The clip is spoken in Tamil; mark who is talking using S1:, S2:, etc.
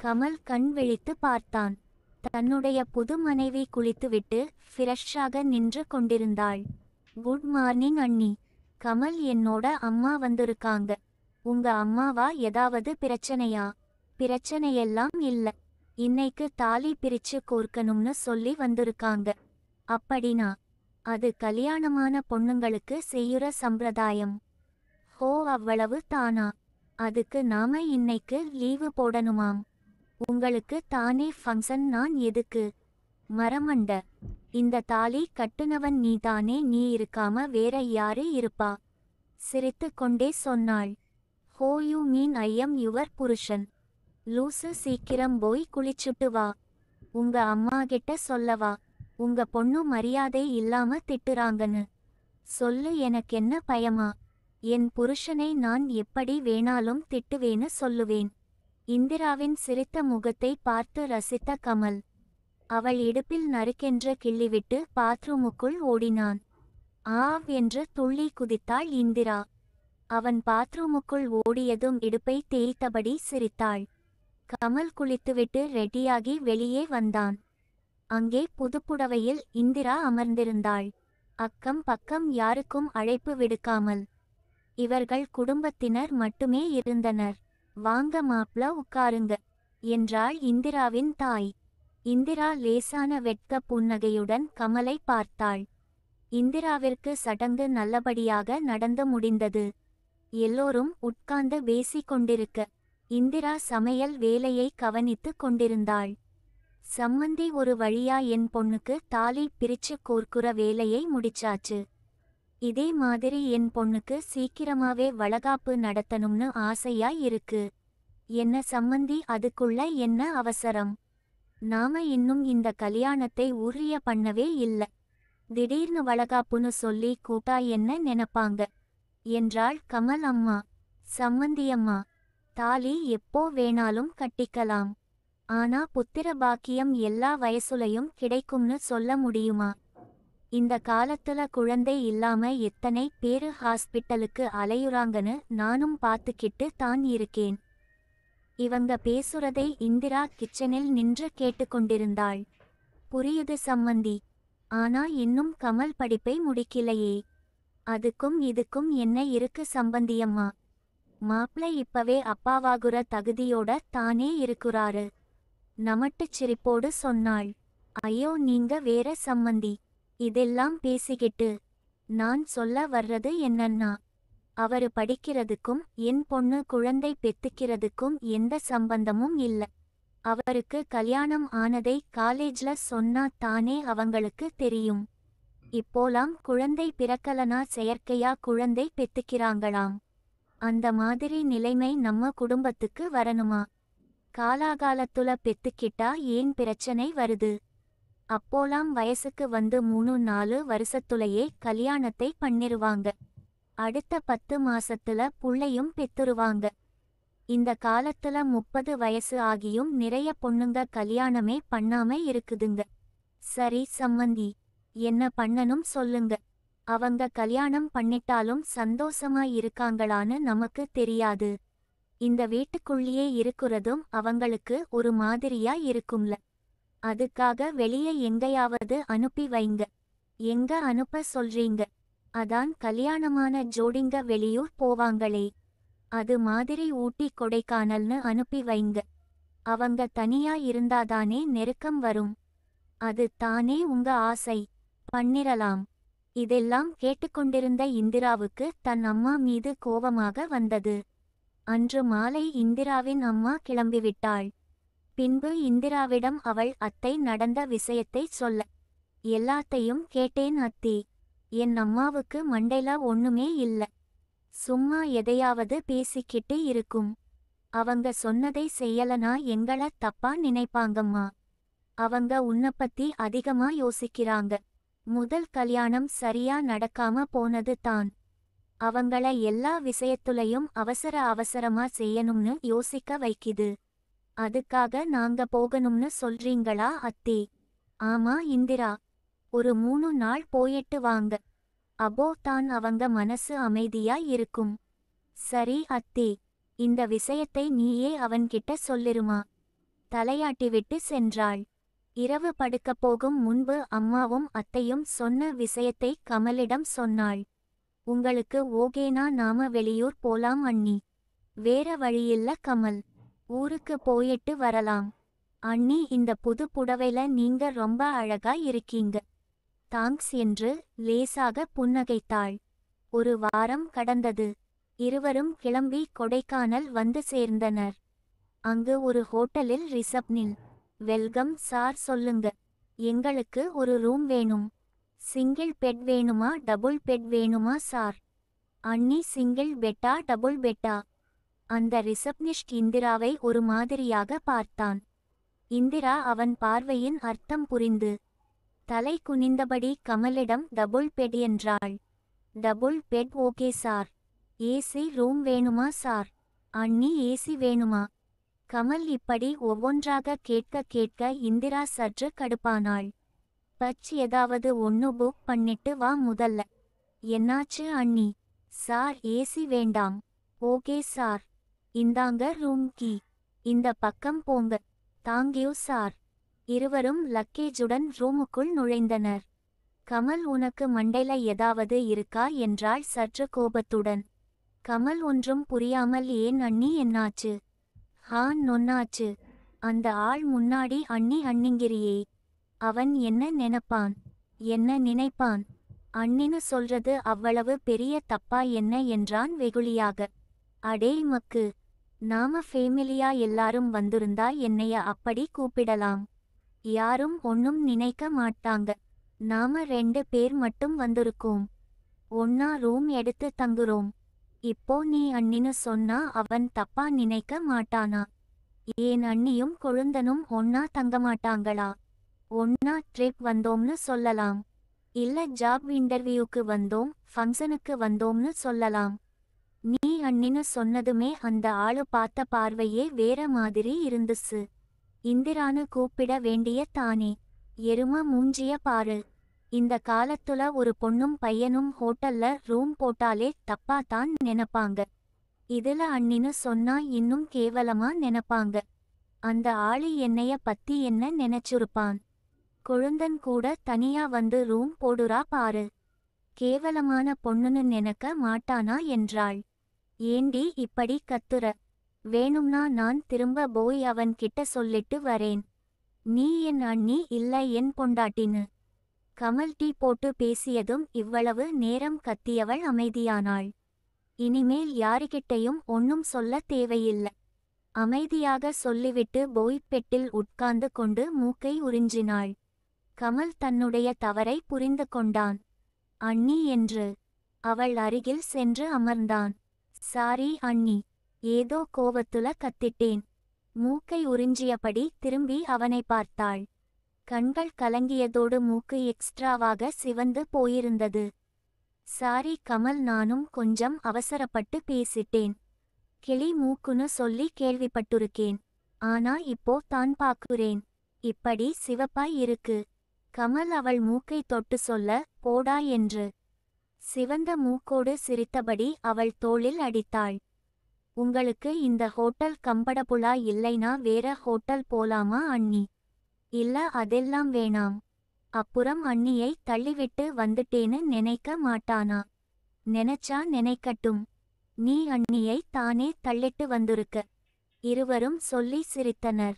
S1: கமல் கண் விழித்து பார்த்தான். தன்னுடைய புது மனைவி குளித்துவிட்டு ஃப்ரெஷ்ஷாக நின்று கொண்டிருந்தாள். குட் மார்னிங் அண்ணி. கமல், என்னோட அம்மா வந்திருக்காங்க. உங்க அம்மாவா? ஏதாவது பிரச்சனையா? பிரச்சனையெல்லாம் இல்ல. இன்னைக்கு தாலி பிரிச்சு கோர்க்கணும்னு சொல்லி வந்திருக்காங்க. அப்படினா? அது கல்யாணமான பொண்ணுங்களுக்கு செய்யுற சம்பிரதாயம். ஹோ, அவ்வளவு தானா? அதுக்கு நாம இன்னைக்கு லீவு போடணுமாம். உங்களுக்கு தானே ஃபங்க்ஷன், நான் எதுக்கு? மரமண்ட, இந்த தாலி கட்டுனவன் நீதானே, நீ இருக்காம வேற யாரு இருப்பா? சிரித்து கொண்டே சொன்னாள். ஹோ, you mean I am your புருஷன்? லூசு, சீக்கிரம் போய் குளிச்சுட்டு வா. உங்க அம்மா கிட்ட சொல்லவா? உங்க பொண்ணு மரியாதை இல்லாம திட்டுறாங்கன்னு சொல்லு. எனக்கென்ன பயமா? என் புருஷனை நான் எப்படி வேணாலும் திட்டுவேன்னு சொல்லுவேன். இந்திராவின் சிரித்த முகத்தை பார்த்து ரசித்த கமல் அவள் இடுப்பில் நறுக்கென்று கிள்ளிவிட்டு பாத்ரூமுக்குள் ஓடினான். ஆவ் என்று துள்ளி குதித்தாள் இந்திரா. அவன் பாத்ரூமுக்குள் ஓடியதும் இடுப்பை தேய்த்தபடி சிரித்தாள். கமல் குளித்துவிட்டு ரெடியாகி வெளியே வந்தான். அங்கே புதுப்புடவையில் இந்திரா அமர்ந்திருந்தாள். அக்கம் பக்கம் யாருக்கும் அழைப்பு விடுக்காமல் இவர்கள் குடும்பத்தினர் மட்டுமே இருந்தனர். வாங்க மாப்ள, உட்காருங்க என்றாள் இந்திராவின் தாய். இந்திரா லேசான வெட்க புன்னகையுடன் கமலை பார்த்தாள். இந்திராவிற்கு சடங்கு நல்லபடியாக நடந்து முடிந்தது. எல்லோரும் உட்கார்ந்து பேசிக் கொண்டிருக்க இந்திரா சமையல் வேலையை கவனித்து கொண்டிருந்தாள். சம்மந்தி ஒரு வழியா என் பொண்ணுக்கு தாலி பிரிச்சு கோர்க்குற வேலையை முடிச்சாச்சு. இதே மாதிரி என் பொண்ணுக்கு சீக்கிரமாவே வளகாப்பு நடத்தணும்னு ஆசையா இருக்கு. என்ன சம்மந்தி, அதுக்குள்ள என்ன அவசரம்? நாம இன்னும் இந்த கல்யாணத்தை உரிய பண்ணவே இல்ல. திடீர்னு வளகாப்புன்னு சொல்லி கூட்டா என்ன நினைப்பாங்க என்றாள் கமல். அம்மா, சம்மந்தியம்மா, தாலி எப்போ வேணாலும் கட்டிக்கலாம். ஆனா புத்திர பாக்கியம் எல்லா வயசுலையும் கிடைக்கும்னு சொல்ல முடியுமா? இந்த காலத்துல குழந்தை இல்லாம எத்தனை பேரு ஹாஸ்பிட்டலுக்கு அலையுறாங்கன்னு நானும் பார்த்துக்கிட்டு தான் இருக்கேன். இவங்க பேசுறதை இந்திரா கிச்சனில் நின்று கேட்டுக்கொண்டிருந்தாள். புரியுது சம்மந்தி, ஆனா இன்னும் கமல் படிப்பை முடிக்கலையே. அதுக்கும் இதுக்கும் என்ன இருக்கு சம்பந்தியம்மா? மாப்ளை இப்பவே அப்பாவாகுற தகுதியோட தானே இருக்குறாரு. நமட்டுச் சிரிப்போடு சொன்னாள். ஐயோ, நீங்க வேற சம்மந்தி. இதெல்லாம் பேசிக்கிட்டு நான் சொல்ல வர்றது என்னன்னா, அவரு படிக்கிறதுக்கும் என் பொண்ணு குழந்தை பெத்துக்கிறதுக்கும் எந்த சம்பந்தமும் இல்ல. அவருக்கு கல்யாணம் ஆனதை காலேஜ்ல சொன்னா தானே அவங்களுக்கு தெரியும். இப்போலாம் குழந்தை பிறக்கலனா செயற்கையா குழந்தை பெத்துக்கிறாங்களாம். அந்த மாதிரி நிலைமை நம்ம குடும்பத்துக்கு வரணுமா? காலாகாலத்துல பெத்துக்கிட்டா ஏன் பிரச்சனை வருது? அப்போலாம் வயசுக்கு வந்து 3-4 வருஷத்துலயே கல்யாணத்தை பண்ணிருவாங்க. அடுத்த 10 மாசத்துல புள்ளையும் பெத்துருவாங்க. இந்த காலத்துல 30 வயசு ஆகியும் நிறைய பொண்ணுங்க கல்யாணமே பண்ணாம இருக்குதுங்க. சரி சம்மந்தி, என்ன பண்ணணும் சொல்லுங்க. அவங்க கல்யாணம் பண்ணிட்டாலும் சந்தோஷமா இருக்காங்களான்னு நமக்கு தெரியாது. இந்த வீட்டுக்குள்ளேயே இருக்குறதும் அவங்களுக்கு ஒரு மாதிரியா இருக்கும்ல. அதுக்காக வெளியே எங்கேயாவது அனுப்பி வைங்க. எங்க அனுப்ப சொல்றீங்க? அதான் கல்யாணமான ஜோடிங்க வெளியூர் போவாங்களே, அது மாதிரி ஊட்டி கொடைக்கானல்னு அனுப்பி வைங்க. அவங்க தனியா இருந்தாதானே நெருக்கம் வரும். அது தானே உங்க ஆசை, பண்ணிரலாம். இதெல்லாம் கேட்டுக்கொண்டிருந்த இந்திராவுக்கு தன் அம்மா மீது கோபமாக வந்தது. அன்று மாலை இந்திராவின் அம்மா கிளம்பிவிட்டாள். பின்பு இந்திராவிடம் அவள் அத்தை நடந்த விஷயத்தை சொல்ல, எல்லாத்தையும் கேட்டேன் அத்தே. என் அம்மாவுக்கு மண்டைல ஒண்ணுமே இல்ல. சும்மா எதையாவது பேசிக்கிட்டு இருக்கும். அவங்க சொன்னதை செய்யலனா எங்கள தப்பா நினைப்பாங்கம்மா. அவங்க உன்னப்பத்தி அதிகமா யோசிக்கிறாங்க. முதல் கல்யாணம் சரியா நடக்காம போனது தான் அவங்கள எல்லா விஷயத்துலையும் அவசர அவசரமா செய்யணும்னு யோசிக்க வைக்கிது. அதுக்காக நாங்க போகணும்னு சொல்றீங்களா அத்தே? ஆமா இந்திரா, ஒரு 3 நாள் போயிட்டு வாங்க. அப்போ தான் அவங்க மனசு அமைதியா இருக்கும். சரி அத்தே, இந்த விஷயத்தை நீயே அவன்கிட்ட சொல்லிருமா? தலையாட்டிவிட்டு சென்றாள். இரவு படுக்கப் போகும் முன்பு அம்மாவும் அத்தையும் சொன்ன விஷயத்தை கமலிடம் சொன்னாள். உங்களுக்கு ஓகேனா நாம வெளியூர் போலாம் அண்ணி. வேற வழியில்ல கமல். ஊருக்கு போயிட்டு வரலாம். அண்ணி இந்த புது புடவைல நீங்க ரொம்ப அழகா இருக்கீங்க. தாங்க்ஸ் என்று லேசாக புன்னகைத்தாள். ஒரு வாரம் கடந்தது. இருவரும் கிளம்பி கொடைக்கானல் வந்து சேர்ந்தனர். அங்கு ஒரு ஹோட்டலில் ரிசப்ஷனில், வெல்கம் சார் சொல்லுங்க. எங்களுக்கு ஒரு ரூம் வேணும். சிங்கிள் பெட் வேணுமா டபுள் பெட் வேணுமா சார்? அண்ணி சிங்கிள் பெட்டா டபுள் பெட்டா? அந்த ரிசப்ஷனிஸ்ட் இந்திராவை ஒரு மாதிரியாக பார்த்தான். இந்திரா அவன் பார்வையின் அர்த்தம் புரிந்து தலை குனிந்தபடி கமலிடம் டபுள் பெட் என்றாள். Double bed okay sir. AC room வேணுமா சார்? அண்ணி ஏசி வேணுமா? கமல் இப்படி ஒவ்வொன்றாக கேட்க கேட்க இந்திரா சற்று கடுப்பானாள். பச் ஏதாவது ஒன்னு புக் பண்ணிட்டு வா முதல்ல. என்னாச்சு அண்ணி? சார் ஏசி வேண்டாம். Okay sir. இந்தாங்க ரூம் கீ. இந்த பக்கம் போங்க. Thank you sir. இருவரும் லக்கேஜுடன் ரூமுக்குள் நுழைந்தனர். கமல் உனக்கு மண்டைல ஏதாவது இருக்கா என்றாள் சற்று கோபத்துடன். கமல் ஒன்றும் புரியாமல் ஏன் அண்ணி என்னாச்சு? நொன்னாச்சு. அந்த ஆள் முன்னாடி அண்ணி அண்ணிங்கிறியே. அவன் என்ன நினைப்பான்? என்ன நினைப்பான்? அண்ணின்னு சொல்றது அவ்வளவு பெரிய தப்பா என்ன என்றான் வெகுளியாக. அடே மக்கு. நாம ஃபேமிலியா எல்லாரும் வந்திருந்தா என்னைய அப்படி கூப்பிடலாம். யாரும் ஒன்னும் நினைக்க மாட்டாங்க. நாம 2 பேர் மட்டும் வந்திருக்கோம். ஒன்னா ரூம் எடுத்து தங்குறோம். இப்போ நீ அண்ணின்னு சொன்னா அவன் தப்பா நினைக்க மாட்டானா? ஏன் அண்ணியும் கொழுந்தனும் ஒன்னா தங்கமாட்டாங்களா? ஒன்னா ட்ரிப் வந்தோம்னு சொல்லலாம். இல்ல ஜாப் இன்டர்வியூக்கு வந்தோம், ஃபங்க்ஷனுக்கு வந்தோம்னு சொல்லலாம். நீ அண்ணின்னு சொன்னதுமே அந்த ஆளு பார்த்த பார்வையே வேற மாதிரி இருந்துச்சு. இந்திரான்னு கூப்பிட வேண்டிய தானே. எரும மூஞ்சிய பாரு. இந்த காலத்துல ஒரு பொண்ணும் பையனும் ஹோட்டல்ல ரூம் போட்டாலே தப்பாதான் நினைப்பாங்க. இதுல அண்ணின்னு சொன்னா இன்னும் கேவலமா நினைப்பாங்க. அந்த ஆளு என்னைய பத்தி என்ன நினைச்சிருப்பான்? கொழுந்தன் கூட தனியா வந்து ரூம் போடுறா பாரு. கேவலமான பொண்ணுன்னு நினைக்க மாட்டானா என்றாள். ஏண்டி இப்படி கத்துற? வேணும்னா நான் திரும்ப போய் அவன் கிட்ட சொல்லிட்டு வரேன். நீ என் அண்ணி இல்ல என் பொண்டாட்டின்னு. கமல் டீ போட்டு பேசியதும் இவ்வளவு நேரம் கத்தியவள் அமைதியானாள். இனிமேல் யாருகிட்டையும் ஒன்னும் சொல்ல தேவையில்ல. அமைதியாக சொல்லிவிட்டு போய் பெட்டில் உட்கார்ந்து கொண்டு மூக்கை உறிஞ்சினாள். கமல் தன்னுடைய தவறை புரிந்து கொண்டான். அண்ணி என்று அவள் அருகில் சென்று அமர்ந்தான். சாரி அண்ணி. ஏதோ கோவத்துல கத்திட்டேன். மூக்கை உறிஞ்சியபடி திரும்பி அவனை பார்த்தாள். கண்கள் கலங்கியதோடு மூக்கு எக்ஸ்ட்ராவாக சிவந்து போயிருந்தது. சாரி கமல், நானும் கொஞ்சம் அவசரப்பட்டு பேசிட்டேன். கிளி மூக்குன்னு சொல்லி கேள்விப்பட்டிருக்கேன். ஆனா இப்போ தான் பாக்குறேன். இப்படி சிவப்பாய் இருக்கு. கமல் அவள் மூக்கை தொட்டு சொல்ல, போடா என்று. சிவந்த மூக்கோடு சிரித்தபடி அவள் தோளில் அடித்தாள். உங்களுக்கு இந்த ஹோட்டல் கம்படபுளா இல்லைனா வேற ஹோட்டல் போலாமா அண்ணி? இல்ல அதெல்லாம் வேணாம். அப்புறம் அண்ணியை தள்ளிவிட்டு வந்துட்டேன்னு நினைக்க மாட்டானா? நினைச்சா நினைக்கட்டும். நீ அண்ணியை தானே தள்ளிட்டு வந்திருக்க. இருவரும் சொல்லி சிரித்தனர்.